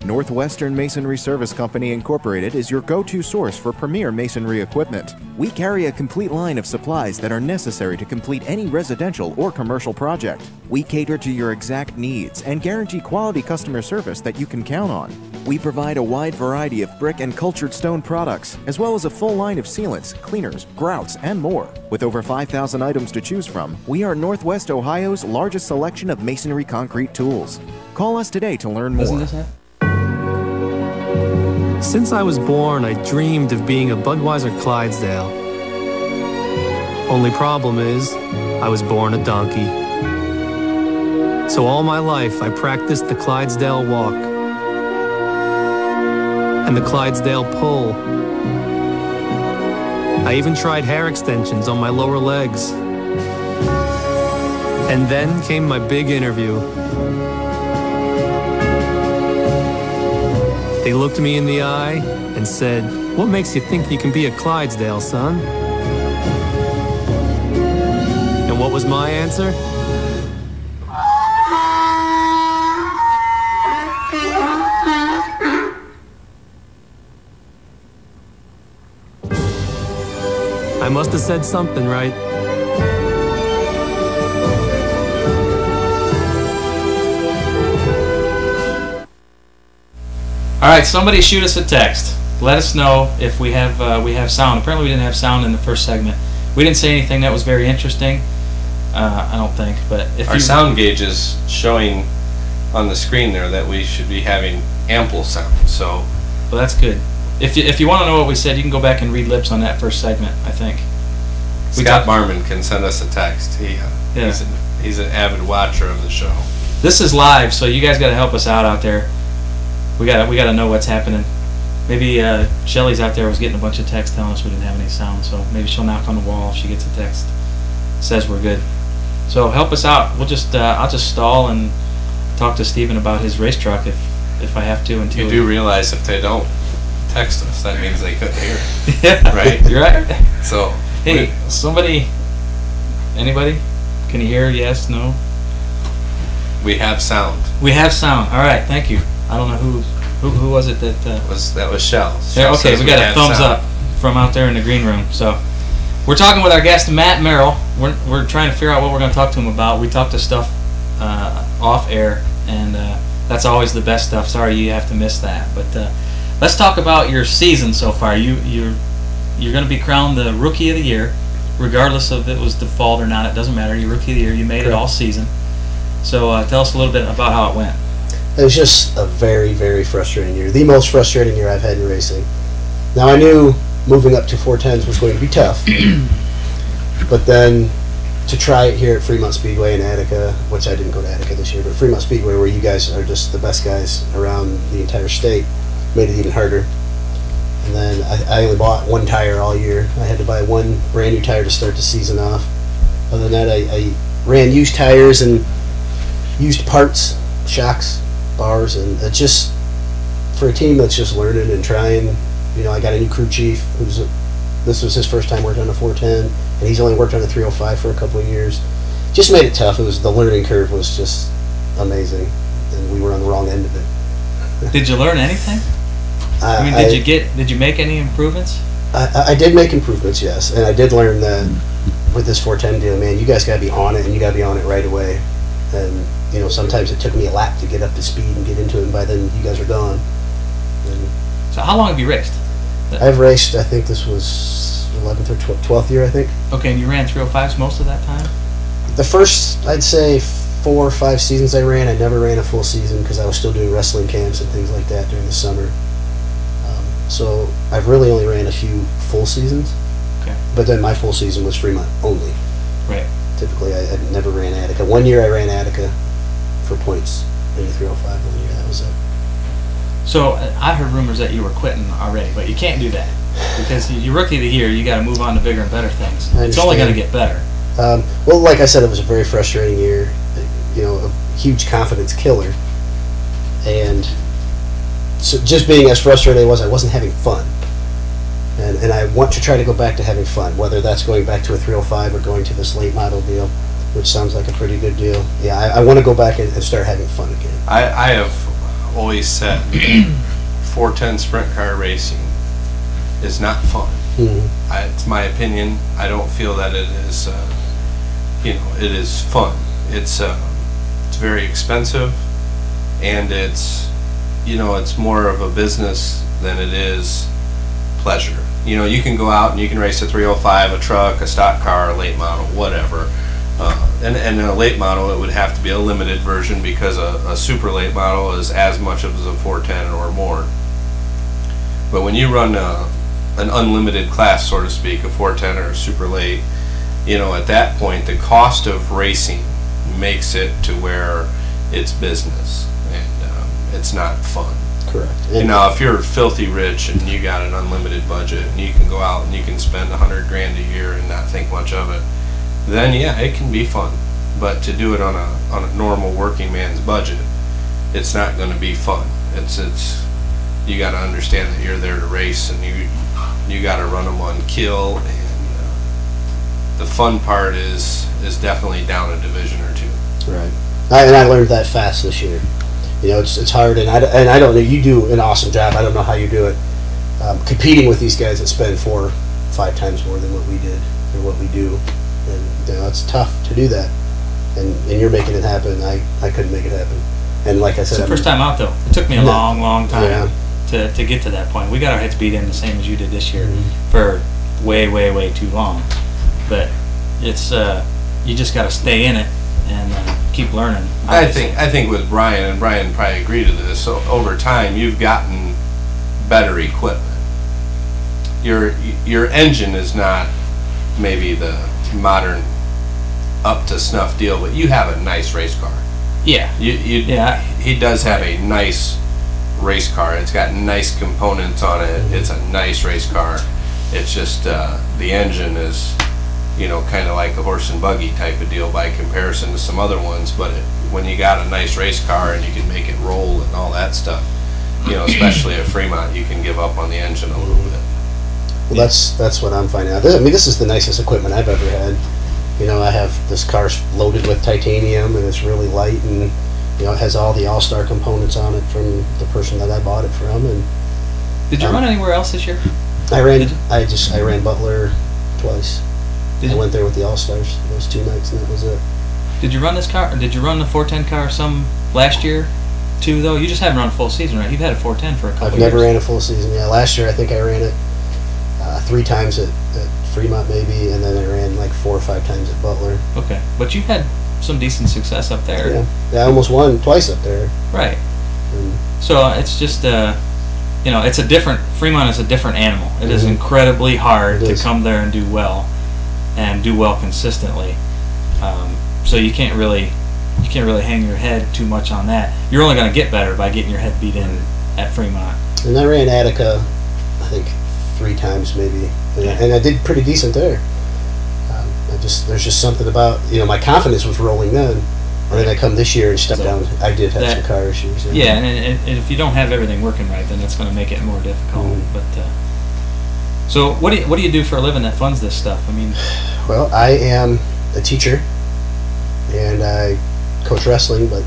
Northwestern Masonry Service Company Incorporated is your go-to source for premier masonry equipment. We carry a complete line of supplies that are necessary to complete any residential or commercial project. We cater to your exact needs and guarantee quality customer service that you can count on. We provide a wide variety of brick and cultured stone products, as well as a full line of sealants, cleaners, grouts, and more. With over 5,000 items to choose from, we are Northwest Ohio's largest selection of masonry concrete tools. Call us today to learn more. Since I was born, I dreamed of being a Budweiser Clydesdale. Only problem is, I was born a donkey. So all my life, I practiced the Clydesdale walk and the Clydesdale pull. I even tried hair extensions on my lower legs. And then came my big interview. They looked me in the eye and said, "What makes you think you can be a Clydesdale, son?" And what was my answer? I must have said something right. All right, somebody shoot us a text. Let us know if we have sound. Apparently, we didn't have sound in the first segment. We didn't say anything that was very interesting. I don't think. But if our sound gauge is showing on the screen there that we should be having ample sound. So, well, that's good. If you want to know what we said, you can go back and read lips on that first segment. I think. Scott Barman can send us a text. He's an avid watcher of the show. This is live, so you guys got to help us out there. We gotta know what's happening. Maybe Shelly's out there was getting a bunch of texts telling us we didn't have any sound, so maybe she'll knock on the wall if she gets a text says we're good. So help us out. We'll just I'll just stall and talk to Steven about his race truck if I have to. Until you do realize if they don't text us, that means they couldn't hear. Yeah, right. You're right. So hey, anybody? Can you hear? Yes, no. We have sound. We have sound. All right, thank you. I don't know who was it that was Shell. Yeah, okay, we got a thumbs up from out there in the green room. So we're talking with our guest Matt Merrill. We're trying to figure out what we're going to talk to him about. We talk to stuff off air, and that's always the best stuff. Sorry you have to miss that. But let's talk about your season so far. You're going to be crowned the Rookie of the Year, regardless of if it was default or not. It doesn't matter. You're Rookie of the Year. You made it all season. So tell us a little bit about how it went. It was just a very, very frustrating year. The most frustrating year I've had in racing. Now, I knew moving up to 410s was going to be tough. But then to try it here at Fremont Speedway in Attica, which I didn't go to Attica this year, but Fremont Speedway, where you guys are just the best guys around the entire state, made it even harder. And then I only bought one tire all year. I had to buy one brand new tire to start the season off. Other than that, I ran used tires and used parts, shocks, bars, and it's just for a team that's just learning and trying. You know, I got a new crew chief this was his first time working on a 410, and he's only worked on a 305 for a couple of years. Just made it tough. The learning curve was just amazing, and we were on the wrong end of it. Did you learn anything? I mean, did you make any improvements? I did make improvements, yes, and I did learn that with this 410 deal, man, you guys got to be on it, and you got to be on it right away. And you know, sometimes it took me a lap to get up to speed and get into it, and by then you guys are gone. And so how long have you raced? I've raced, I think this was 11th or 12th year, I think. Okay, and you ran 305s most of that time? The first, I'd say, 4 or 5 seasons I never ran a full season because I was still doing wrestling camps and things like that during the summer. So I've really only ran a few full seasons. Okay. But then my full season was Fremont only. Right. Typically, I never ran Attica. One year I ran Attica for points in the 305 1 year. That was it. So I heard rumors that you were quitting already, but you can't do that because you're Rookie of the Year. You got to move on to bigger and better things. It's only going to get better. Well, like I said, it was a very frustrating year. You know, a huge confidence killer, and so just being as frustrated as I wasn't having fun. And I want to try to go back to having fun, whether that's going back to a 305 or going to this late model deal, which sounds like a pretty good deal. Yeah, I want to go back and start having fun again. I have always said, 410 sprint car racing is not fun. It's my opinion. I don't feel that it is, it is fun. It's very expensive, and it's more of a business than it is pleasure. You can go out and you can race a 305, a truck, a stock car, a late model, whatever. And in a late model, it would have to be a limited version, because a super late model is as much as a 410 or more. But when you run an unlimited class, so to speak, a 410 or a super late, at that point, the cost of racing makes it to where it's business, and it's not fun. Correct. Now, if you're filthy rich and you got an unlimited budget and you can go out and you can spend $100 grand a year and not think much of it, then yeah, it can be fun. But to do it on a normal working man's budget, it's not going to be fun. It's you got to understand that you're there to race, and you got to run them on kill, and the fun part is definitely down a division or two. Right. And I learned that fast this year. It's hard, and I don't know. You do an awesome job. I don't know how you do it. Competing with these guys that spend 4 or 5 times more than what we did or what we do, and it's tough to do that. And you're making it happen. I couldn't make it happen. And like I said, it's the first time out though. It took me a long time to get to that point. We got our heads beat in the same as you did this year for way too long. But it's you just got to stay in it and keep learning. I think with Brian, and Brian probably agreed to this, so over time you've gotten better equipment. Your engine is not maybe the modern up to snuff deal, but you have a nice race car. Yeah. He does have a nice race car. It's got nice components on it. It's a nice race car. It's just the engine is, kind of like a horse and buggy type of deal by comparison to some other ones. But when you got a nice race car and you can make it roll and all that stuff, especially at Fremont, you can give up on the engine a little bit. Well, that's what I'm finding out. This is the nicest equipment I've ever had. I have this car loaded with titanium, and it's really light, and it has all the all-star components on it from the person that I bought it from. And did you run anywhere else this year? I ran Butler twice. I went there with the all-stars those 2 nights, and that was it. Did you run this car? Did you run the 410 car some last year too? Though you just haven't run a full season, right? You've had a 410 for a couple. I've never ran a full season. Yeah, last year I think I ran it 3 times at Fremont maybe, and then I ran like 4 or 5 times at Butler. Okay, but you've had some decent success up there. Yeah, I almost won twice up there. Right. So it's just it's a different, Fremont is a different animal. It is incredibly hard to come there and do well consistently. So you can't really hang your head too much on that. You're only going to get better by getting your head beat in at Fremont. And I ran Attica, I think 3 times maybe, and I did pretty decent there. There's just something about, my confidence was rolling then, and then I come this year and step down. I did have some car issues. Yeah, and if you don't have everything working right, then that's going to make it more difficult. But so what do you do for a living that funds this stuff? I mean, well, I am a teacher, and I coach wrestling. But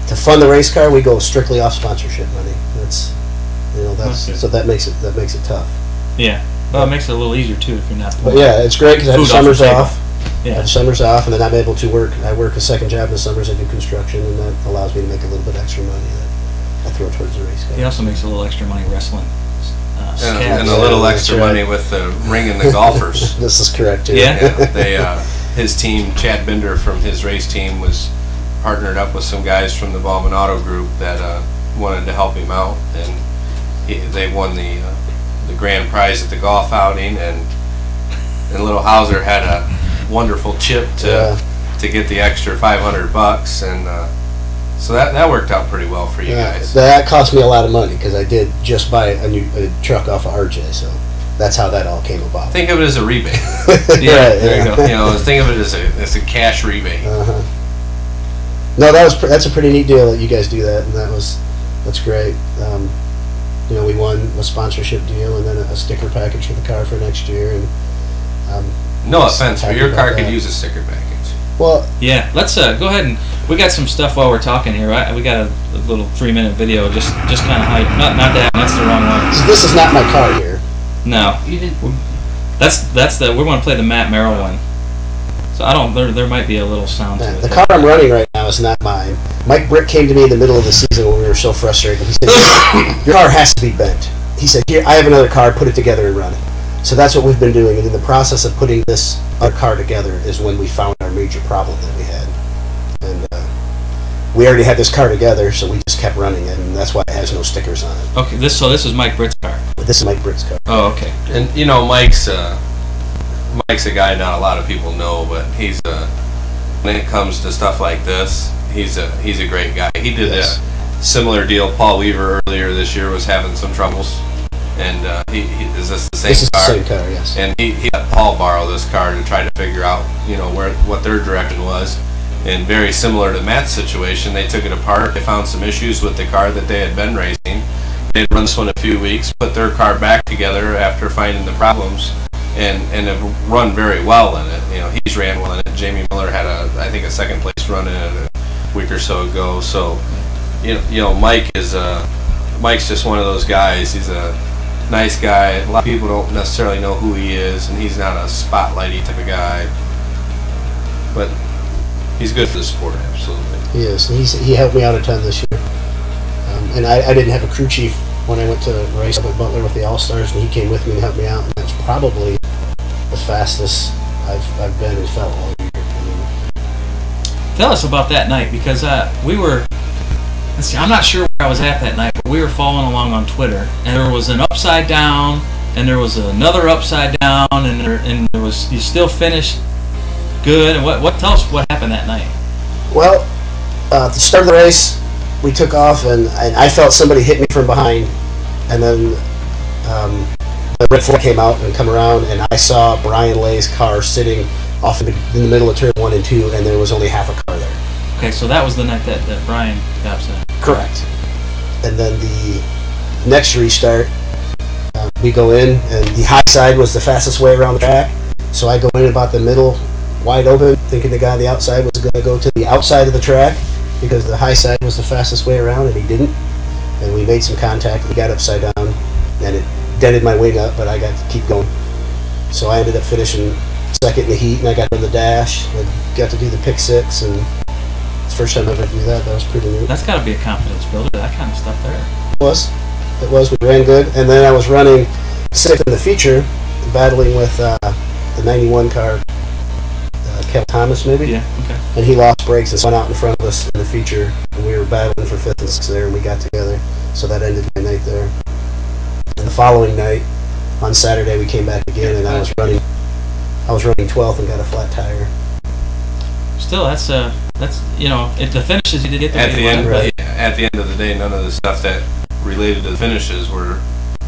to fund the race car, we go strictly off sponsorship money. So that makes it tough. Yeah. Well, it makes it a little easier too if you're not. But yeah, it's great because I have summers off. Yeah. I have summers off, and then I'm able to work. I work a second job in the summers. I do construction, and that allows me to make a little bit extra money that I throw towards the race car. He also makes a little extra money wrestling. And a little extra money with the ring and the golfers. This is correct too. Yeah. His team, Chad Binder from his race team, was partnered up with some guys from the Ballman Auto Group that wanted to help him out, and they won the grand prize at the golf outing, and little Hauser had a wonderful chip to get the extra $500, and so that worked out pretty well for you guys. That cost me a lot of money because I did just buy a truck off of RJ, so that's how that all came about. Think of it as a rebate. There you go. Think of it as a cash rebate. No, that's a pretty neat deal that you guys do that, and that's great. We won a sponsorship deal and then a sticker package for the car for next year. And no offense, but your car could use a sticker package. Well, yeah. Let's go ahead and We got some stuff while we're talking here. We got a little 3-minute video, just kind of hype. Not that. That's the wrong one. This is not my car here. No. You didn't. That's the. We're going to play the Matt Merrill one. So I don't. There might be a little sound to it. The car I'm running right now is not mine. Mike Brick came to me in the middle of the season when we were so frustrated. He said, "Your car has to be bent." He said, "Here, I have another car. Put it together and run it." So that's what we've been doing. And in the process of putting this other car together is when we found our major problem that we had. And we already had this car together, so we just kept running it, and that's why it has no stickers on it. Okay. This is Mike Britt's car. But this is Mike Brick's car. Oh, okay. And you know, Mike's a guy not a lot of people know, but he's when it comes to stuff like this, he's a great guy. He did a similar deal. Paul Weaver earlier this year was having some troubles, and he is this the same This is car? the same car, yes. And he let Paul borrow this car to try to figure out, you know, what their direction was. And very similar to Matt's situation, they took it apart. They found some issues with the car that they had been racing. They'd run this one a few weeks, put their car back together after finding the problems, and have run very well in it. You know, he's ran well in it. Jamie Miller had I think a second place run in it a week or so ago. So, you know, Mike's just one of those guys. He's a nice guy. A lot of people don't necessarily know who he is, and he's not a spotlighty type of guy. But he's good for the sport, absolutely. He is. He helped me out a ton this year. And I didn't have a crew chief when I went to race up at Butler with the All-Stars, and he came with me and helped me out. And that's probably the fastest I've been and felt all year. Tell us about that night, because we were. Let's see. I'm not sure where I was at that night, but we were following along on Twitter, and there was an upside down, and there was another upside down, and there was you still finished good. And what? Tell us what happened that night. Well, at the start of the race, we took off, and I felt somebody hit me from behind, and then the red flag came out and come around, and I saw Brian Lay's car sitting off in the middle of turn 1 and 2, and there was only half a car there. Okay, so that was the night that Brian got upset. Correct. And then the next restart, we go in, and the high side was the fastest way around the track, so I go in about the middle, wide open, thinking the guy on the outside was going to go to the outside of the track, because the high side was the fastest way around, and he didn't. And we made some contact. We got upside down, and it dented my wing up, but I got to keep going. So I ended up finishing second in the heat, and I got on the dash. I got to do the pick 6, and it's the first time I've ever do that. That was pretty neat. That's got to be a confidence builder, that kind of stuff there. It was. We ran good, and then I was running 6th in the feature, battling with the 91 car, Kel Thomas maybe. Yeah. Okay. And he lost brakes and went out in front of us in the feature, and we were battling for 5th and 6th there, and we got together. So that ended my night there. And the following night, on Saturday, we came back again, and I was running 12th and got a flat tire. Still, that's you know, the finishes you did get At the end, right. at the end of the day, none of the stuff that related to the finishes were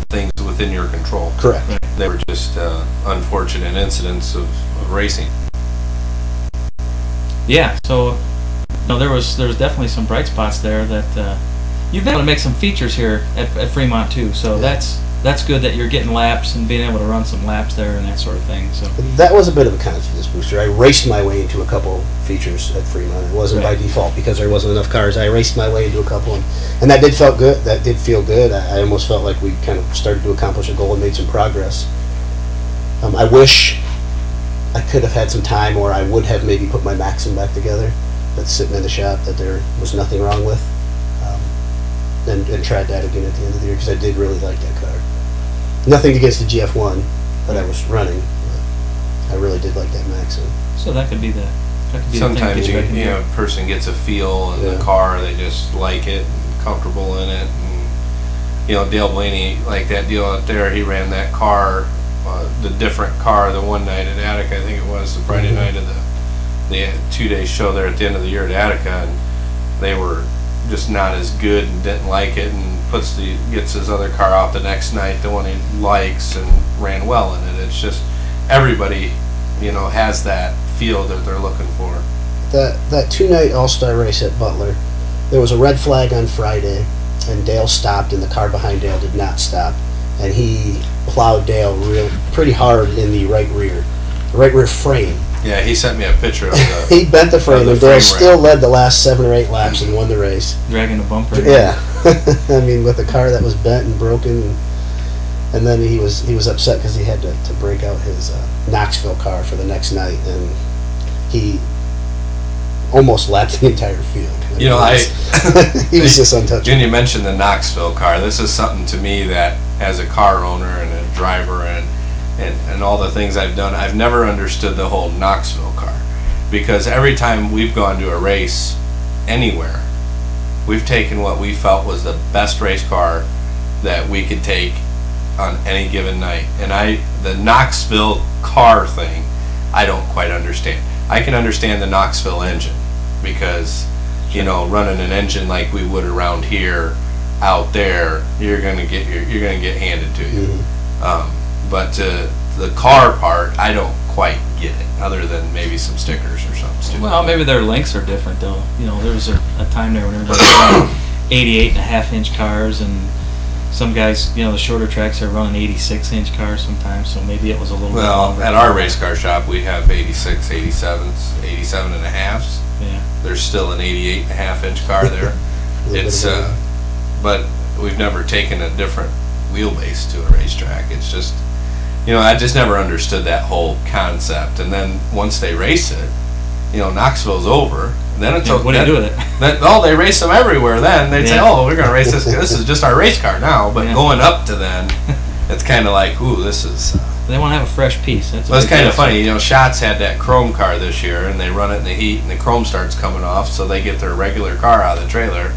things within your control. Correct. Right. They were just unfortunate incidents of racing. Yeah. So, no, there was definitely some bright spots there that you've been able to make some features here at Fremont too. So Yeah. that's good that you're getting laps and being able to run some laps there and that sort of thing. So That was a bit of a confidence booster. I raced my way into a couple features at Fremont. It wasn't Right. by default because there wasn't enough cars. I raced my way into a couple, and that did felt good. That did feel good. I almost felt like we kind of started to accomplish a goal and made some progress. I wish I could have had some time, or I would have maybe put my Maxim back together that's sitting in the shop that there was nothing wrong with, and tried that again at the end of the year because I did really like that car. Nothing against the GF1 that I was running, but I really did like that Maxim. so that could be the Sometimes thing. you know, a person gets a feel in Yeah. the car, they just like it, and comfortable in it. And, you know, Dale Blaney, like that deal out there, he ran that car, the different car, the one night at Attica, I think it was the Friday night of the 2-day show there at the end of the year at Attica, and they were just not as good and didn't like it, and gets his other car out the next night, the one he likes, and ran well in it. It's just everybody, you know, has that feel that they're looking for. That 2-night All-Star race at Butler, there was a red flag on Friday, and Dale stopped, and the car behind Dale did not stop, and he plowed Dale pretty hard in the right rear frame. Yeah, he sent me a picture of the. He bent the frame, the and Dale frame still rail. led the last 7 or 8 laps and won the race. Dragging the bumper. Yeah, I mean, with a car that was bent and broken, and then he was upset because he had to break out his Knoxville car for the next night, and he almost lapped the entire field. You know, he was just untouchable. When you mentioned the Knoxville car, this is something to me that, as a car owner and a driver and all the things I've done, I've never understood the whole Knoxville car. Because every time we've gone to a race anywhere, we've taken what we felt was the best race car that we could take on any given night. And the Knoxville car thing, I don't quite understand. I can understand the Knoxville engine because, you know, running an engine like we would around here, out there, you're gonna get handed to you. Mhm. But the car part, I don't quite get it, other than maybe some stickers or something stupid. Well, maybe their lengths are different, though. You know, there was a time there when everybody was 88.5-inch cars, and some guys, you know, the shorter tracks are running 86-inch cars sometimes, so maybe it was a little bit Well, longer. at our race car shop, we have 86, 87s, 87 and a halves. Yeah. There's still an 88.5-inch car there. It's but we've never taken a different wheelbase to a racetrack. It's just, you know, I just never understood that whole concept. And then once they race it, you know, Knoxville's over. And then it's Yeah, what do you do with it? They race them everywhere. Then they'd say, "Oh, we're going to race this. This is just our race car now." But Yeah. going up to then, it's kind of like, "Ooh, this is." They want to have a fresh piece. That's Well, it's big kind deal. of funny, you know. Shots had that chrome car this year, and they run it in the heat, and the chrome starts coming off, so they get their regular car out of the trailer,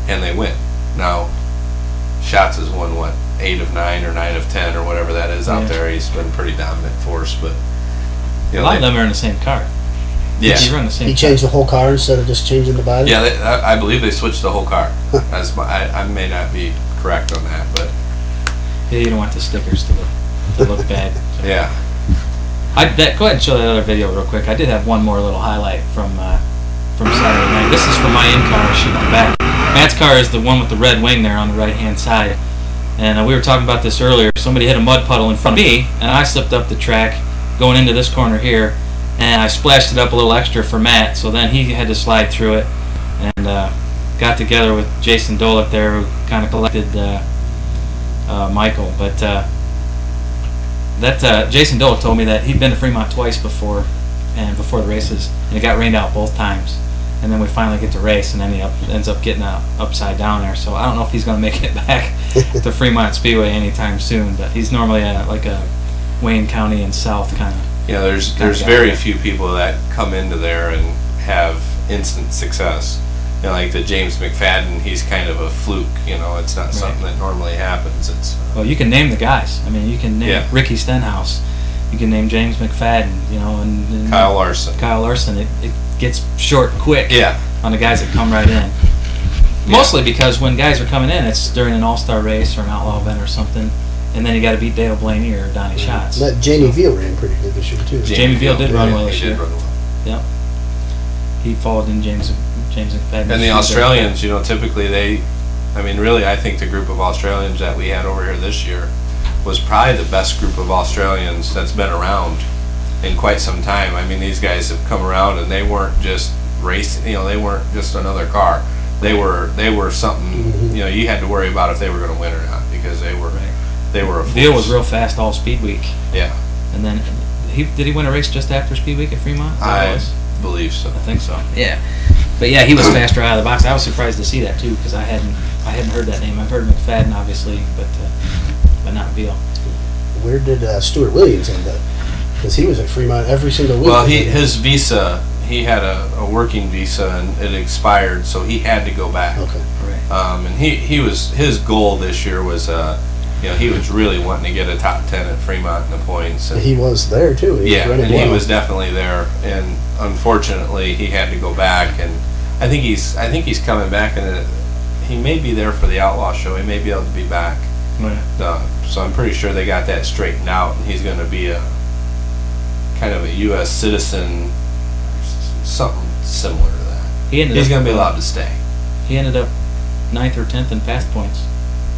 and they win. Now, Shots has won 8 of 9 or 9 of 10 or whatever that is out Yeah. there. He's been pretty dominant for us, but you A know, lot of them are in the same car. yeah, You run the same He car. changed the whole car instead of just changing the body. yeah. I believe they switched the whole car. I may not be correct on that, but Yeah, you don't want the stickers to look bad. So. yeah. Go ahead and show that other video real quick. I did have one more little highlight from Saturday night. This is from my in-car shooting the back. Matt's car is the one with the red wing there on the right-hand side. And we were talking about this earlier. Somebody hit a mud puddle in front of me, and I slipped up the track going into this corner here, and I splashed it up a little extra for Matt, so then he had to slide through it, and got together with Jason Dolick there, who kind of collected Michael. But Jason Dolick told me that he'd been to Fremont twice before the races, and it got rained out both times. And then we finally get to race, and then he ends up getting upside down there. So I don't know if he's going to make it back to Fremont Speedway anytime soon. But he's normally like a Wayne County and South kind of. Yeah, there's very few people that come into there and have instant success. You know, like the James McFadden, he's kind of a fluke. You know, it's not something that normally happens. It's Well, you can name the guys. I mean, you can name Yeah. Ricky Stenhouse. You can name James McFadden. You know, and Kyle Larson. Kyle Larson. It gets short quick. Yeah. On the guys that come right in. Mostly because when guys are coming in, it's during an all-star race or an outlaw event or something, and then you got to beat Dale Blaney or Donnie Schatz. That Jamie Veal ran pretty good this year too. Jamie Veal did run well this He year. did run well. Yep. He followed in James McFadden. And the Australians, you know, typically really, I think the group of Australians that we had over here this year was probably the best group of Australians that's been around in quite some time. I mean, these guys have come around, and they weren't just racing. You know, they weren't just another car. They were something. You know, you had to worry about if they were going to win or not, because they were a force. Veal was real fast all Speed Week, Yeah, and then did he win a race just after Speed Week at Fremont? Is that what it I was? believe so. I think so. Yeah, but yeah, he was faster out of the box. I was surprised to see that too, because I hadn't heard that name. I've heard of McFadden obviously, but not Veal. Where did Stuart Williams end up? Because he was at Fremont every single week. Well, his visa, he had a working visa, and it expired, so he had to go back. Okay. Right. And his goal this year was, you know, he was really wanting to get a top 10 at Fremont in the points. And, He was there too. He yeah, was running and well. he was definitely there. And unfortunately, he had to go back. And I think he's coming back, and he may be there for the Outlaw show. He may be able to be back. So I'm pretty sure they got that straightened out, and he's going to be a kind of a U.S. citizen, something similar to that. He ended He's up going to be allowed to stay. He ended up 9th or 10th in fast points.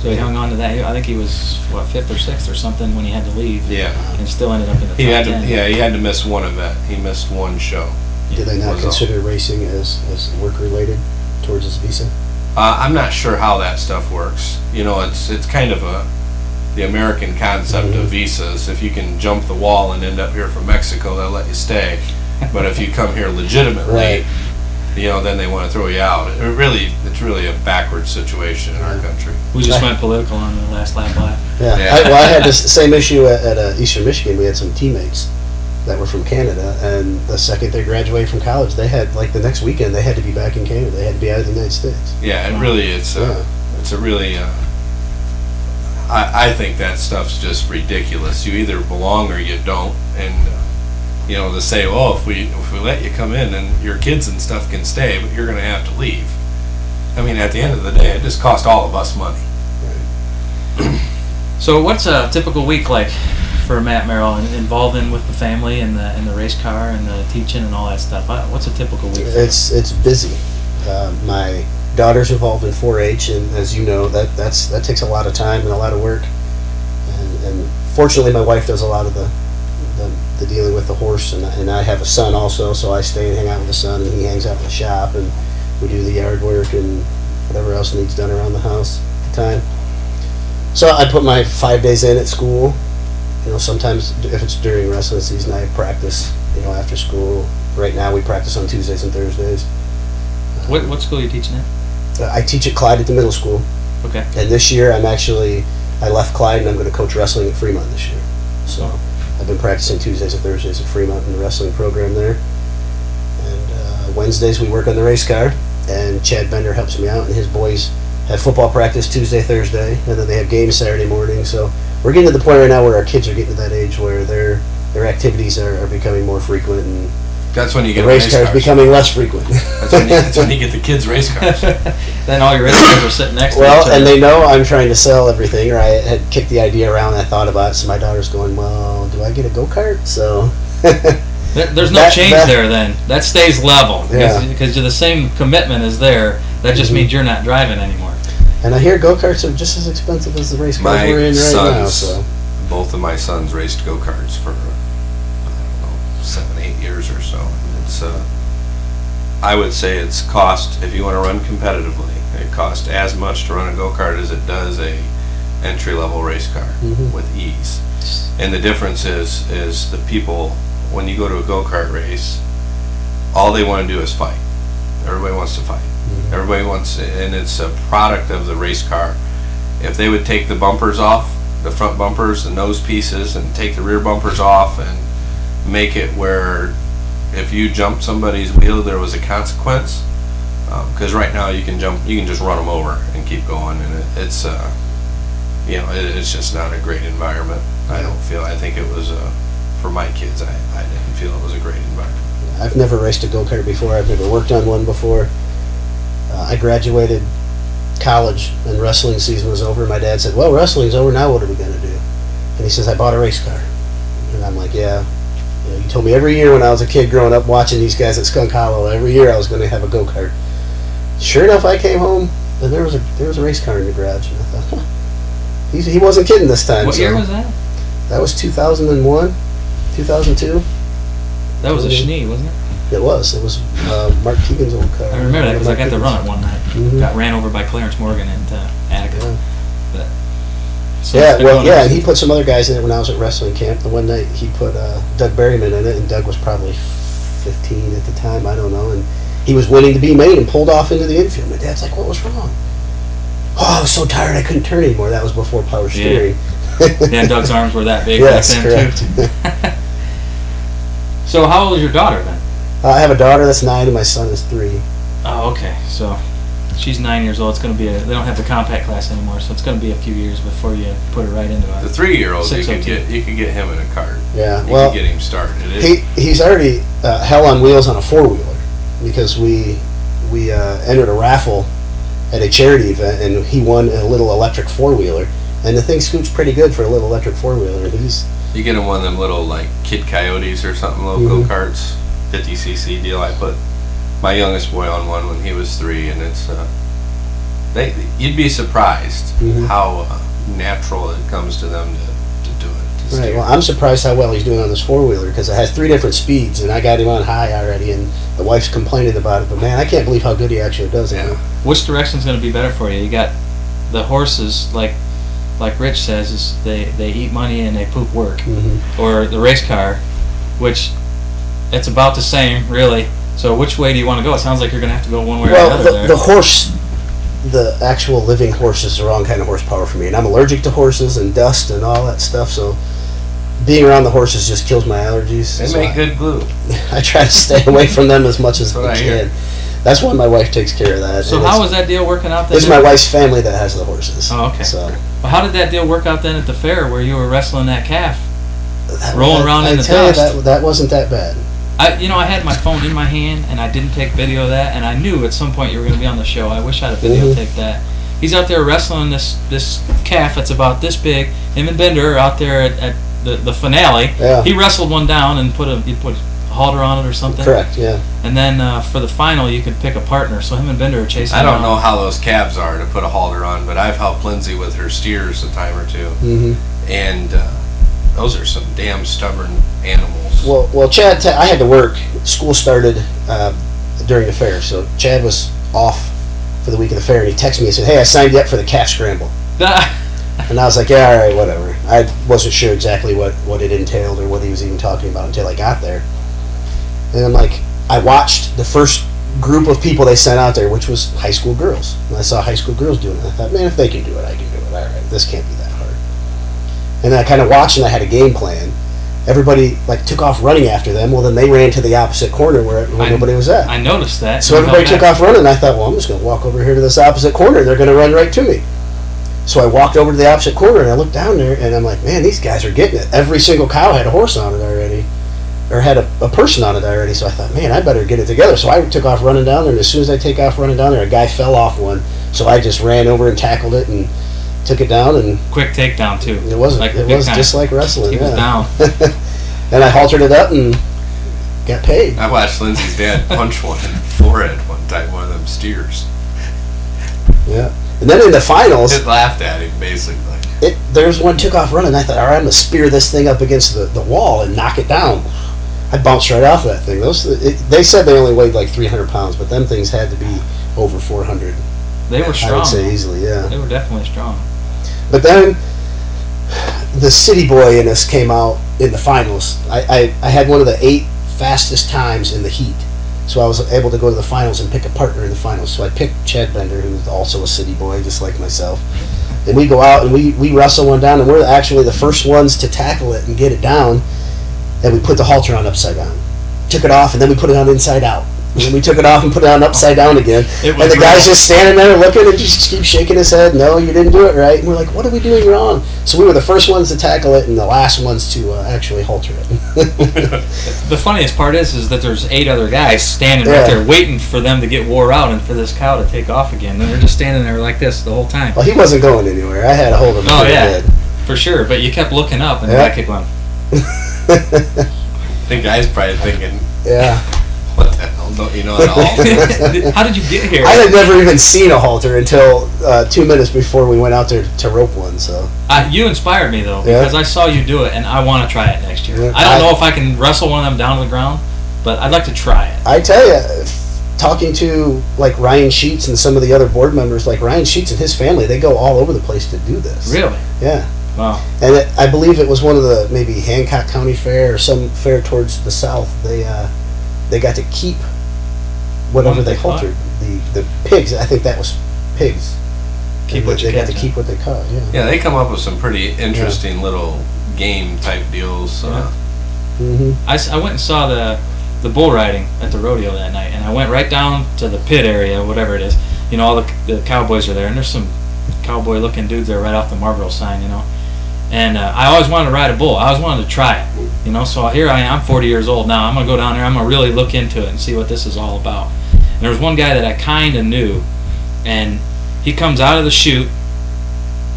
So he hung on to that. I think he was, what, 5th or 6th or something when he had to leave. Yeah. And still ended up in the top He had 10. to. Yeah, he had to miss one event. He missed one show. Do they not Was all. consider racing as work related towards his visa? I'm not sure how that stuff works. You know, it's kind of the American concept of visas. If you can jump the wall and end up here from Mexico, they'll let you stay. But if you come here legitimately, Right. you know, then they want to throw you out. It's really a backwards situation in our country. We just went political on the last lap. Yeah. Yeah. I had this same issue at Eastern Michigan. We had some teammates that were from Canada, and the second they graduated from college, they had, like, the next weekend, they had to be back in Canada. They had to be out of the United States. Yeah, it really it's a really I think that stuff's just ridiculous. You either belong or you don't, and you know, to say, oh, if we let you come in, then your kids and stuff can stay, but you're going to have to leave. I mean, at the end of the day, it just cost all of us money. So what's a typical week like for Matt Merrill, involving with the family and the race car and the teaching and all that stuff? What's a typical week? It's busy. My daughter's involved in 4-H, and as you know, that takes a lot of time and a lot of work. And fortunately, my wife does a lot of the dealing with the horse, and I have a son also, so I stay and hang out with the son, and he hangs out in the shop, and we do the yard work and whatever else needs done around the house at the time. So I put my 5 days in at school. You know, sometimes if it's during wrestling season, I practice, you know, after school. Right now we practice on Tuesdays and Thursdays. What school are you teaching at? I teach at Clyde at the middle school. Okay. And this year I left Clyde and I'm going to coach wrestling at Fremont this year. So I've been practicing Tuesdays and Thursdays at Fremont in the wrestling program there. And Wednesdays we work on the race car, and Chad Bender helps me out, and his boys have football practice Tuesday, Thursday, and then they have games Saturday morning. So we're getting to the point right now where our kids are getting to that age where their activities are becoming more frequent, and That's when you get the race cars cars. becoming less frequent. That's when you get the kids' race cars. Then all your race cars are sitting next to each Well, other. and they know I'm trying to sell everything, or I had kicked the idea around and I thought about it, so my daughter's going, well, do I get a go-kart? So There's no change there then. That stays level. Yeah. Because the same commitment is there. That just means you're not driving anymore. And I hear go-karts are just as expensive as the race cars we're in right now. So Both of my sons raced go-karts for, I don't know, 7-8 years or so. It's, I would say it's cost, if you want to run competitively, it costs as much to run a go-kart as it does a entry-level race car with ease. And the difference is the people, when you go to a go-kart race, all they want to do is fight. Everybody wants to fight. Everybody wants, and it's a product of the race car. If they would take the bumpers off, the front bumpers, the nose pieces, and take the rear bumpers off, and make it where if you jump somebody's wheel, there was a consequence. Because right now you can just run them over and keep going, and it's it's just not a great environment. I think it was for my kids. I didn't feel it was a great environment. I've never raced a go-kart before. I've never worked on one before. I graduated college and wrestling season was over. My dad said, well, wrestling's over, now what are we going to do? And he says, I bought a race car. And I'm like, yeah. You told me every year when I was a kid growing up watching these guys at Skunk Hollow, every year I was going to have a go-kart. Sure enough, I came home and there was a race car in the garage. And I thought, he wasn't kidding this time. What year was that? That was 2001, 2002. That was a Schnee, wasn't it? It was Mark Keegan's old car. I remember that because I got to run it one night. Mhm. Got ran over by Clarence Morgan at Attica. Yeah. But, so Yeah, it's been well, going yeah, on and he put some other guys in it when I was at wrestling camp. And one night he put Doug Berryman in it, and Doug was probably 15 at the time, I don't know. And he was waiting to be made and pulled off into the infield. My dad's like, what was wrong? Oh, I was so tired I couldn't turn anymore. That was before power steering. Yeah, Doug's arms were that big Yes, back then, correct. too. So how old is your daughter then? I have a daughter that's 9 and my son is 3. Oh, okay. So she's 9 years old. It's going to be they don't have the compact class anymore, so it's going to be a few years before you put her right into it. The 3-year-old, you 602. could get him in a cart. Yeah, You well, could get him started. he's already hell on wheels on a 4-wheeler because we entered a raffle at a charity event and he won a little electric 4-wheeler, and the thing scoots pretty good for a little electric 4-wheeler. You get him one of them little like Kid Coyotes or something, little go-karts, 50cc deal. I put my youngest boy on one when he was 3, and You'd be surprised Mhm. how natural it comes to them to do it. To Right. steer. Well, I'm surprised how well he's doing on this 4-wheeler because it has 3 different speeds, and I got him on high already, and the wife's complaining about it. But man, I can't believe how good he actually does it. Yeah. Which direction's going to be better for you? You got the horses, like Rich says, is they eat money and they poop work, or the race car, which it's about the same, really. So which way do you want to go? It sounds like you're going to have to go one way or Well, another. the horse, the actual living horse is the wrong kind of horsepower for me, and I'm allergic to horses and dust and all that stuff. So being around the horses just kills my allergies. They So make good glue. I try to stay away from them as much as That's what I I hear. can. That's why my wife takes care of that. So And how it's- was that deal working out then? It's my wife's family that has the horses. Oh, okay. So Well, how did that deal work out then at the fair where you were wrestling that calf? that- Rolling around I in the tell you, dust. that wasn't that bad. I had my phone in my hand and I didn't take video of that, and I knew at some point you were going to be on the show. I wish I had videotaped that. He's out there wrestling this calf that's about this big. Him and Bender are out there at the finale. Yeah. He wrestled one down and put a halter on it or something. Correct. Yeah. And then for the final, you could pick a partner. So him and Bender are chasing. I don't around. know how those calves are to put a halter on, but I've helped Lindsay with her steers a time or two, hmm and those are some damn stubborn animals. Well, Chad, I had to work. School started during the fair, so Chad was off for the week of the fair, and he texted me and said, "Hey, I signed you up for the calf scramble." And I was like, "Yeah, all right, whatever." I wasn't sure exactly what it entailed or what he was even talking about until I got there. And I'm like, I watched the first group of people they sent out there, which was high school girls. And I saw high school girls doing it. I thought, man, if they can do it, I can do it. All right, this can't be that hard. And then I kind of watched, and I had a game plan. Everybody took off running after them. Well, then they ran to the opposite corner where nobody was at. I noticed that. So everybody took off running, and I thought, well, I'm just going to walk over here to this opposite corner. They're going to run right to me. So I walked over to the opposite corner, and I looked down there, and I'm like, man, these guys are getting it. Every single cow had a horse on it already, or had a person on it already. So I thought, man, I better get it together. So I took off running down there, and as soon as I take off running down there, a guy fell off one. So I just ran over and tackled it and took it down, and Quick takedown too. it wasn't. Like it big was time. just like wrestling. He was down. And I haltered it up and got paid. I watched Lindsay's dad punch one in the forehead one time, one of them steers. Yeah. And then in the finals, It laughed at him, basically. there's one took off running. I thought, all right, I'm gonna spear this thing up against the wall and knock it down. I bounced right off of that thing. They said they only weighed like 300 pounds, but them things had to be over 400. They were I strong. would say easily, yeah. They were definitely strong. But then the city boy in us came out in the finals. I had one of the 8 fastest times in the heat. So I was able to go to the finals and pick a partner in the finals. So I picked Chad Bender, who's also a city boy, just like myself. And we go out and we wrestle one down, and we're actually the first ones to tackle it and get it down. And we put the halter on upside down. Took it off, and then we put it on inside out. And then we took it off and put it on upside down again. It And was the guy's real. just standing there looking and just keeps shaking his head. No, you didn't do it right. And we're like, what are we doing wrong? So we were the first ones to tackle it and the last ones to actually halter it. The funniest part is that there's 8 other guys standing right Yeah. there waiting for them to get wore out and for this cow to take off again. And they're just standing there like this the whole time. Well, he wasn't going anywhere. I had a hold of him. Oh, pretty yeah. good. For sure, but you kept looking up and Yeah. the guy kept going, The guy's probably thinking, Yeah. what the hell don't you know at all? how did you get here? I had never even seen a halter until 2 minutes before we went out there to rope one. So You inspired me though, Yeah. because I saw you do it and I want to try it next year. Yeah. I don't know if I can wrestle one of them down to the ground, but I'd like to try it. I tell you, talking to like Ryan Sheets and some of the other board members, like Ryan Sheets and his family, they go all over the place to do this. Really? Yeah. Wow. And I believe it was one of the maybe Hancock County Fair or some fair towards the south. They got to keep whatever What they they caught? haltered. The pigs. I think that was pigs. Keep And what you they got to catch, keep what they caught. Yeah. Yeah, they come up with some pretty interesting little game type deals. Yeah. hmm I went and saw the bull riding at the rodeo that night, and I went right down to the pit area, whatever it is. You know, all the cowboys are there, and there's some cowboy-looking dudes there right off the Marlboro sign, you know. And I always wanted to ride a bull. I always wanted to try it, you know. So here I am. I'm 40 years old now. I'm gonna go down there. I'm gonna really look into it and see what this is all about. And there was one guy that I kind of knew, and he comes out of the chute,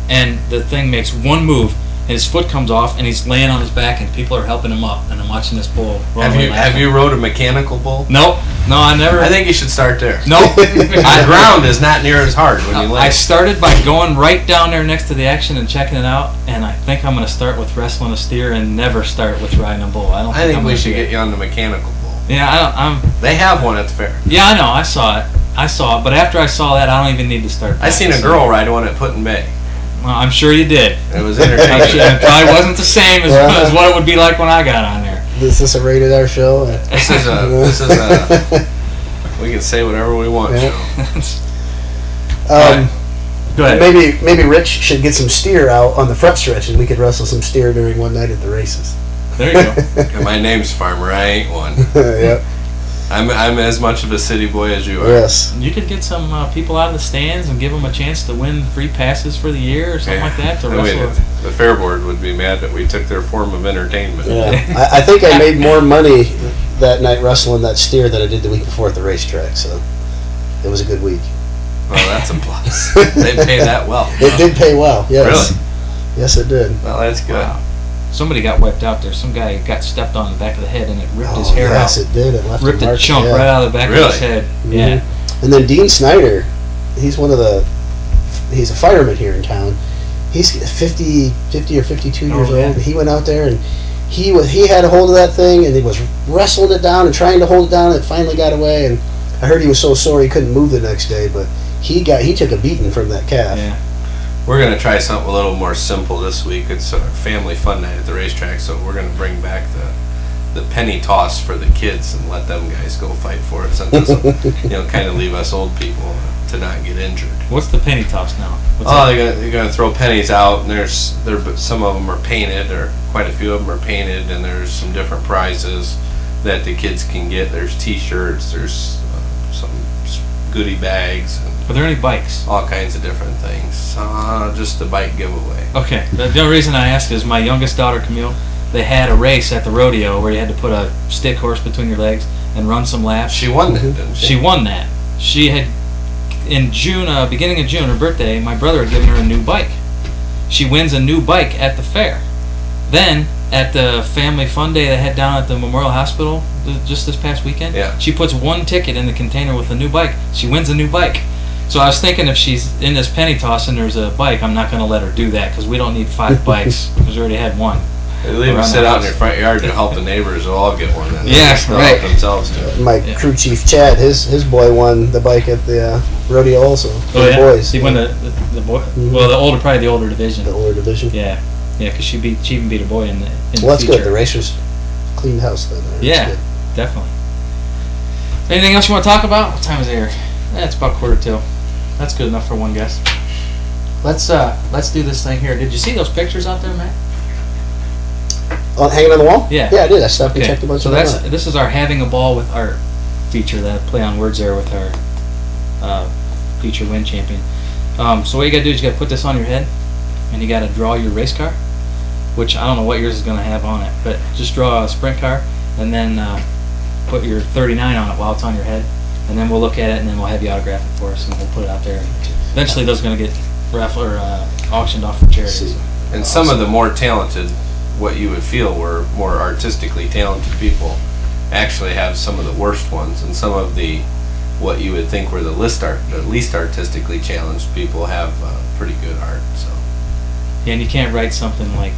and the thing makes one move, and his foot comes off, and he's laying on his back, and people are helping him up, and I'm watching this bull. rolling Have and laughing. you rode a mechanical bull? Nope. No, I never. I think you should start there. Nope. The ground is not near as hard when you land. I started by going right down there next to the action and checking it out, and I think I'm going to start with wrestling a steer and never start with riding a bull. I think we should get you on the mechanical bull. Yeah, They have one at the fair. Yeah, I know. I saw it, but after I saw that, I don't even need to start. I seen a girl ride one at Put-in Bay. Well, I'm sure you did. It was entertaining. I'm sure it probably wasn't the same as what it would be like when I got on there. Is this a rated R show? This is a. We can say whatever we want. Yeah. Show. Go ahead. Maybe Rich should get some steer out on the front stretch, and we could wrestle some steer during one night at the races. There you go. And my name's Farmer. I ain't one. Yep. I'm as much of a city boy as you are. Yes. You could get some people out of the stands and give them a chance to win free passes for the year or something like that to wrestle. The fair board would be mad that we took their form of entertainment. Yeah. I think I made more money that night wrestling that steer than I did the week before at the racetrack, so it was a good week. Well, that's a plus. They pay that well. It did pay well, yes. Really? Yes, it did. Well, that's good. Wow. Somebody got wiped out there. Some guy got stepped on the back of the head and it ripped his hair yes, out. It did. It left Ripped a a mark, chunk yeah. right out of the back of his head. Mm-hmm. Yeah. And then Dean Snyder, he's a fireman here in town. He's 50 or 52 years old. And he went out there and he had a hold of that thing and he was wrestling it down and trying to hold it down, and it finally got away. And I heard he was so sore he couldn't move the next day, but he took a beating from that calf. Yeah. We're going to try something a little more simple this week. It's a family fun night at the racetrack, so we're going to bring back the penny toss for the kids and let them guys go fight for it, since it's kind of leave us old people to not get injured. What's the penny toss now? They're going to throw pennies out, and some of them are painted, or quite a few of them are painted, and there's some different prizes that the kids can get. There's T-shirts, there's some goodie bags, and Are there any bikes? all kinds of different things. Just a bike giveaway. Okay. The only reason I ask is my youngest daughter, Camille, they had a race at the rodeo where you had to put a stick horse between your legs and run some laps. She won that, didn't she? She won that. She had, in June, beginning of June, her birthday, my brother had given her a new bike. She wins a new bike at the fair. Then, at the family fun day they had down at the Memorial Hospital just this past weekend, she puts one ticket in the container with a new bike. She wins a new bike. So I was thinking if she's in this penny toss and there's a bike, I'm not going to let her do that because we don't need 5 bikes because we already had one. They leave them sit out in your front yard to help the neighbors. They'll all get one. And Yeah, they'll right. help themselves to it. My crew chief Chad, his boy won the bike at the rodeo also. Oh, yeah? Boys. He won the boy. Well, probably the older division. The older division. Yeah, because she even beat her boy in the Well, that's feature. good. The racers cleaned house then. Right? Yeah, That's good. definitely. Anything else you want to talk about? What time is it here? It's about 1:45. That's good enough for one guest. Let's do this thing here. Did you see those pictures out there, Matt? Hanging on the wall? Yeah. Yeah, I did. I stopped and checked a bunch so of them. this is our Having a Ball with Art feature, that play on words there with our feature win champion. So what you gotta do is you gotta put this on your head and you gotta draw your race car, which I don't know what yours is gonna have on it, but just draw a sprint car and then put your 39 on it while it's on your head, and then we'll look at it and then we'll have you autograph it for us and we'll put it out there. Eventually those are gonna get raffled or auctioned off for charity. And some of the more talented, what you would feel were more artistically talented people, actually have some of the worst ones, and some of the what you would think were the least artistically challenged people have pretty good art. So. Yeah, and you can't write something like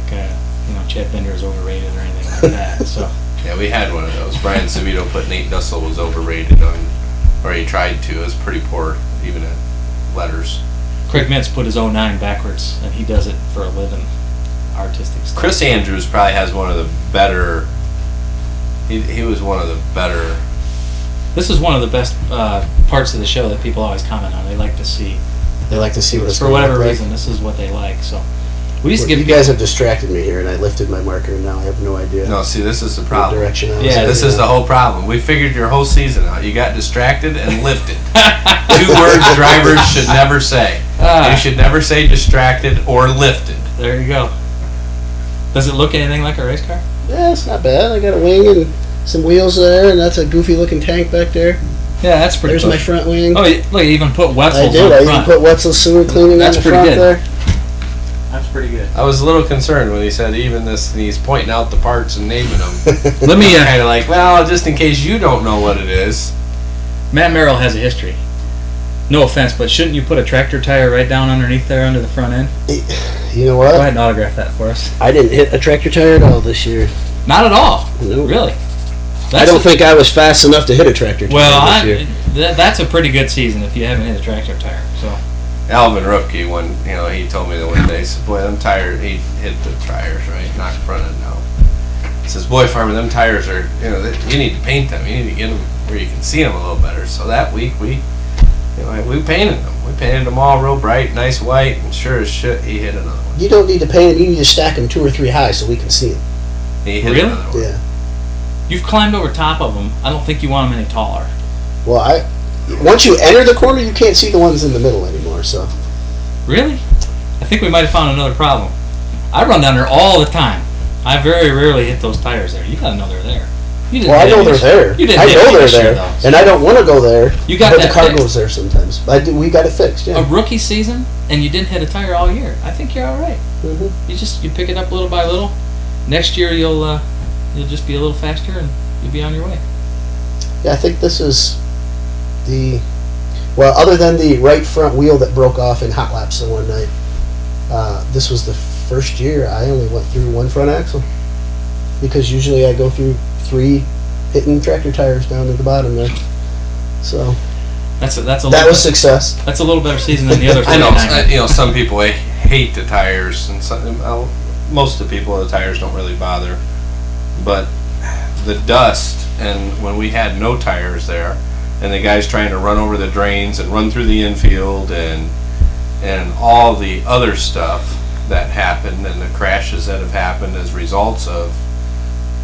Chad Bender is overrated or anything like that. So. Yeah, we had one of those. Brian Savito put Nate Dussel was overrated on, or he tried to. It was pretty poor, even at letters. Craig Mintz put his 09 backwards, and he does it for a living. Artistic stuff. Chris Andrews probably has one of the better. He was one of the better. This is one of the best parts of the show that people always comment on. They like to see. They like to see what it's for gonna whatever look like. reason. This is what they like. So we used to give you guys have distracted me here, and I lifted my marker, and now I have no idea. No, see, this is the what problem. direction I was Yeah, heading This is in. the whole problem. We figured your whole season out. You got distracted and lifted. 2 words drivers should never say. You should never say distracted or lifted. There you go. Does it look anything like a race car? Yeah, it's not bad. I got a wing and some wheels there, and that's a goofy-looking tank back there. Yeah, that's pretty. There's cool. my front wing. Oh, look! You even put Wetzel's I did. on I the even front. put Wetzel's sewer cleaning That's on the pretty front good. there. That's pretty good. I was a little concerned when he said even this, and he's pointing out the parts and naming them. Let me. Kind of like, well, just in case you don't know what it is. Matt Merrill has a history. No offense, but shouldn't you put a tractor tire right down underneath there under the front end? You know what? Go ahead and autograph that for us. I didn't hit a tractor tire at all this year. Not at all. No. Really? I don't think I was fast enough to hit a tractor tire this year. That's a pretty good season if you haven't hit a tractor tire. So. Alvin Rupke, he told me the one day, he said, boy, them tires, he hit the tires, right, knocked the front end down. He says, boy, Farmer, them tires are, you need to paint them. You need to get them where you can see them a little better. So that week we painted them. We painted them all real bright, nice white, and sure as shit, he hit another one. You don't need to paint them. You need to stack them 2 or 3 high so we can see them. He hit Really? another one. Yeah. You've climbed over top of them. I don't think you want them any taller. Well, once you enter the corner, you can't see the ones in the middle anymore. So. Really? I think we might have found another problem. I run down there all the time. I very rarely hit those tires there. You gotta know they're there. You didn't Well, I hit know any they're this- there. You didn't I hit know any they're this year, there, though. and I don't want to go there. You got but that the car fixed. goes there sometimes. We got it fixed. A Yeah. rookie season and you didn't hit a tire all year. I think you're all right. Mm-hmm. You pick it up little by little. Next year you'll just be a little faster and you'll be on your way. Yeah, I think this is other than the right front wheel that broke off in hot laps the one night, this was the first year I only went through 1 front axle. Because usually I go through 3 hitting tractor tires down at the bottom there. So That's a that little was success. That's a little better season than the other. I 49. know, some people hate the tires, and most of the people, the tires don't really bother. But the dust, and when we had no tires there, and the guys trying to run over the drains and run through the infield, and all the other stuff that happened, and the crashes that have happened as results of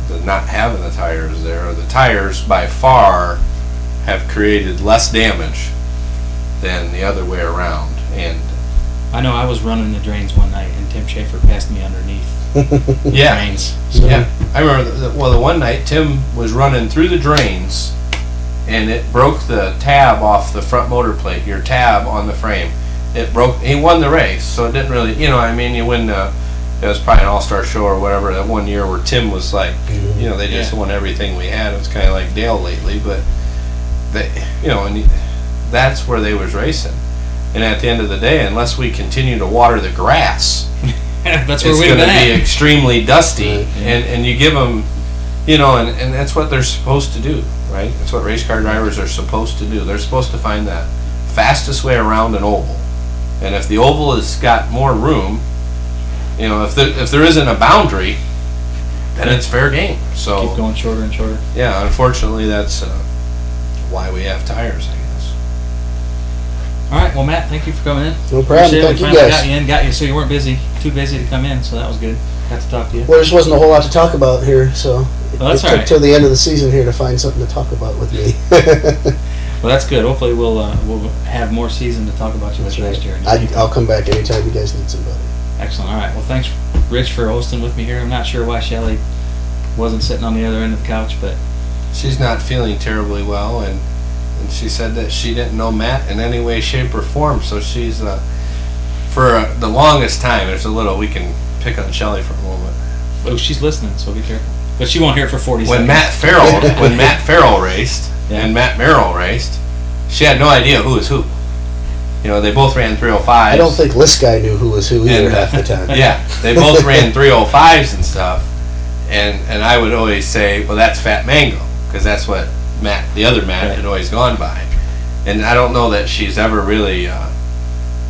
the not having the tires there. The tires by far have created less damage than the other way around. And I know I was running the drains one night and Tim Schaefer passed me underneath the yeah, drains. yeah. I remember the one night Tim was running through the drains, and it broke the tab off the front motor plate. Your tab on the frame, it broke. He won the race, so it didn't really, you win. It was probably an all-star show or whatever. That one year where Tim was like, they just won everything we had. It was kind of like Dale lately, but and that's where they was racing. And at the end of the day, unless we continue to water the grass, That's where it's we've going to been be at. extremely dusty. And you give them, and that's what they're supposed to do, right? That's what race car drivers are supposed to do. They're supposed to find that fastest way around an oval. And if the oval has got more room, if there isn't a boundary, then it's fair game. So Keep going shorter and shorter. yeah, unfortunately, that's why we have tires, I guess. All right, well, Matt, thank you for coming in. No problem. Appreciate it. Thank We you, finally guys. got you so you weren't too busy to come in, so that was good. Got to talk to you. Well, there just wasn't a whole lot to talk about here, so Well, that's it all took right. till the end of the season here to find something to talk about with me. Well, that's good. Hopefully, we'll have more season to talk about you with next year. I'll come back anytime you guys need somebody. Excellent. All right. Well, thanks, Rich, for hosting with me here. I'm not sure why Shelly wasn't sitting on the other end of the couch, but She's not feeling terribly well, and she said that she didn't know Matt in any way, shape, or form. So she's for the longest time. We can pick on Shelly for a moment. she's listening, so be careful. But she won't hear it for 40 When seconds. Matt Farrell raced and Matt Merrill raced, she had no idea who was who. They both ran 305s. I don't think this guy knew who was who either And, half the time. Yeah, they both ran 305s and stuff, and I would always say, well, that's Fat Mango, because that's what the other Matt, had always gone by. And I don't know that she's ever really.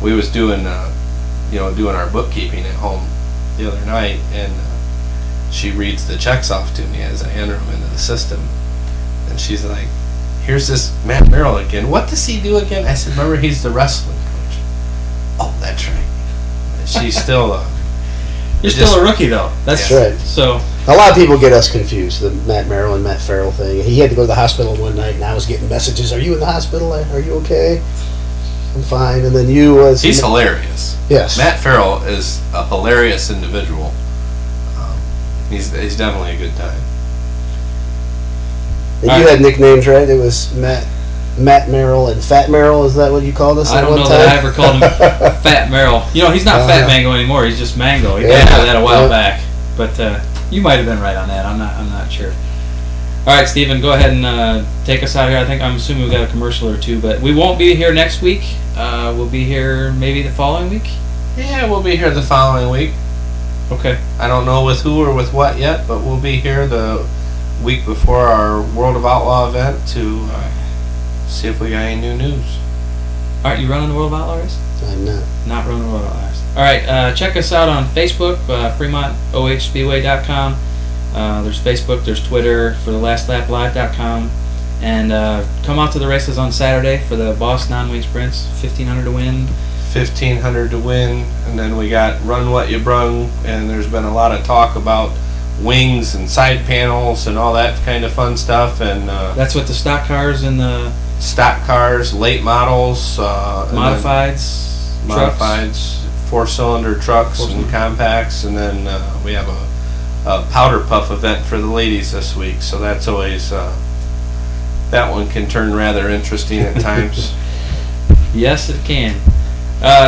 We was doing our bookkeeping at home the other night, and she reads the checks off to me as I enter them into the system, and she's like, "Here's this Matt Merrill again. What does he do again?" I said, "Remember, he's the wrestling coach." Oh, that's right. And she's still. You're still a rookie, though. That's right. So A lot of people get us confused, the Matt Merrill and Matt Farrell thing. He had to go to the hospital one night, and I was getting messages, "Are you in the hospital? Are you okay?" "I'm fine." And then you was... He's hilarious. Yes. Matt Farrell is a hilarious individual. He's definitely a good time. And you had nicknames, right? It was Matt Merrill and Fat Merrill. Is that what you called us I at don't one know time? that I ever called him Fat Merrill. He's not Fat Mango anymore. He's just Mango. He got Yeah. into that a while Yeah. back. But you might have been right on that. I'm not sure. All right, Steven, go ahead and take us out here. I'm assuming we've got a commercial or two, but we won't be here next week. We'll be here maybe the following week. Yeah, we'll be here the following week. Okay. I don't know with who or with what yet, but we'll be here the week before our World of Outlaw event to see if we got any new news. All right, you running the World of Outlaw race? I'm not. Not running the World of Outlaw race. All right, check us out on Facebook, FremontOHSpeedway.com. There's Facebook, there's Twitter for thelastlaplive.com, and come out to the races on Saturday for the Boss non-wing sprints. 1,500 to win. 1,500 to win, and then we got Run What You Brung, and there's been a lot of talk about wings and side panels and all that kind of fun stuff. And that's what the stock cars and the stock cars, late models, modifieds, 4-cylinder trucks and compacts, and then we have a powder puff event for the ladies this week. So that's always that one can turn rather interesting at times. Yes, it can.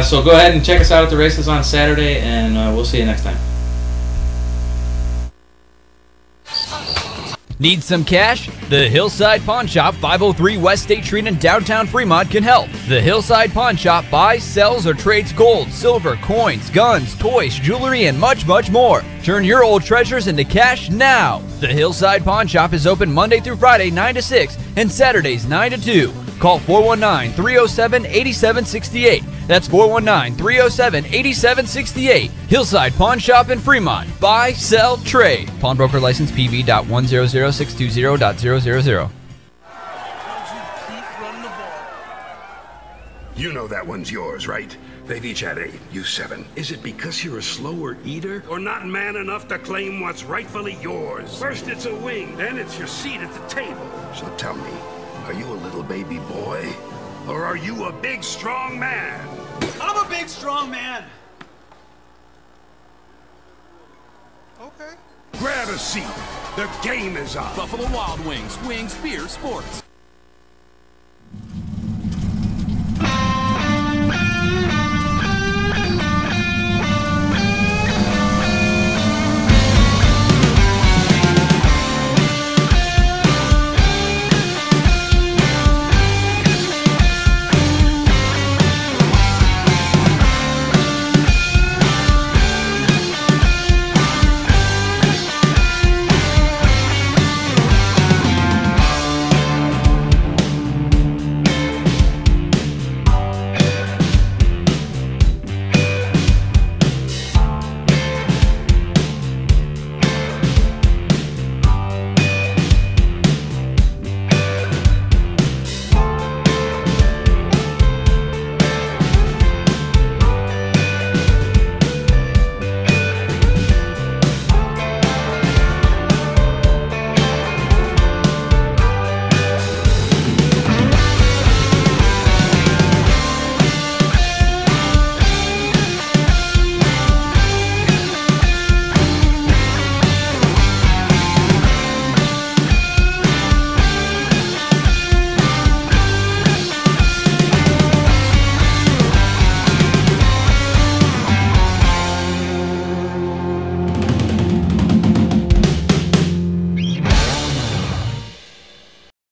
So go ahead and check us out at the races on Saturday, and we'll see you next time. Need some cash? The Hillside Pawn Shop, 503 West State Street in downtown Fremont can help. The Hillside Pawn Shop buys, sells, or trades gold, silver, coins, guns, toys, jewelry, and much, much more. Turn your old treasures into cash now. The Hillside Pawn Shop is open Monday through Friday 9 to 6 and Saturdays 9 to 2. Call 419-307-8768. That's 419-307-8768. Hillside Pawn Shop in Fremont. Buy, sell, trade. Pawnbroker license PV.100620.000. You know that one's yours, right? They've each had 8, you 7. Is it because you're a slower eater? Or not man enough to claim what's rightfully yours? First it's a wing, then it's your seat at the table. So tell me, are you a little baby boy? Or are you a big, strong man? I'm a big, strong man. Okay. Grab a seat. The game is on. Buffalo Wild Wings. Wings, beer, sports.